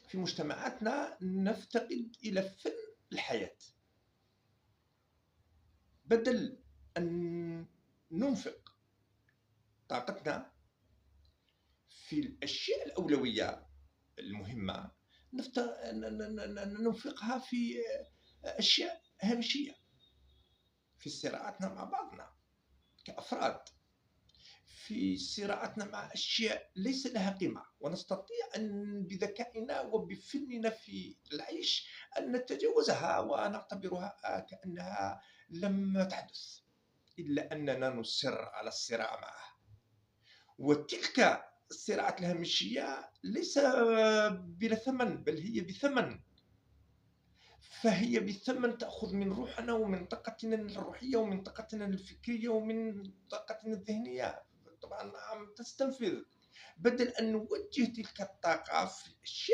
في مجتمعاتنا نفتقد إلى فن الحياة. بدل أن ننفق طاقتنا في الأشياء الأولوية المهمة، نفت... ننفقها في أشياء هامشية، في صراعاتنا مع بعضنا كأفراد، في صراعاتنا مع أشياء ليس لها قيمة، ونستطيع أن بذكائنا وبفننا في العيش أن نتجاوزها ونعتبرها كأنها لم تحدث، إلا أننا نصر على الصراع معها. وتلك الصراعات الهامشية ليس بلا ثمن، بل هي بثمن. فهي بثمن تأخذ من روحنا ومن طاقتنا الروحية ومن طاقتنا الفكرية ومن طاقتنا الذهنية. طبعا عم تستنفذ، بدل أن نوجه تلك الطاقة في الأشياء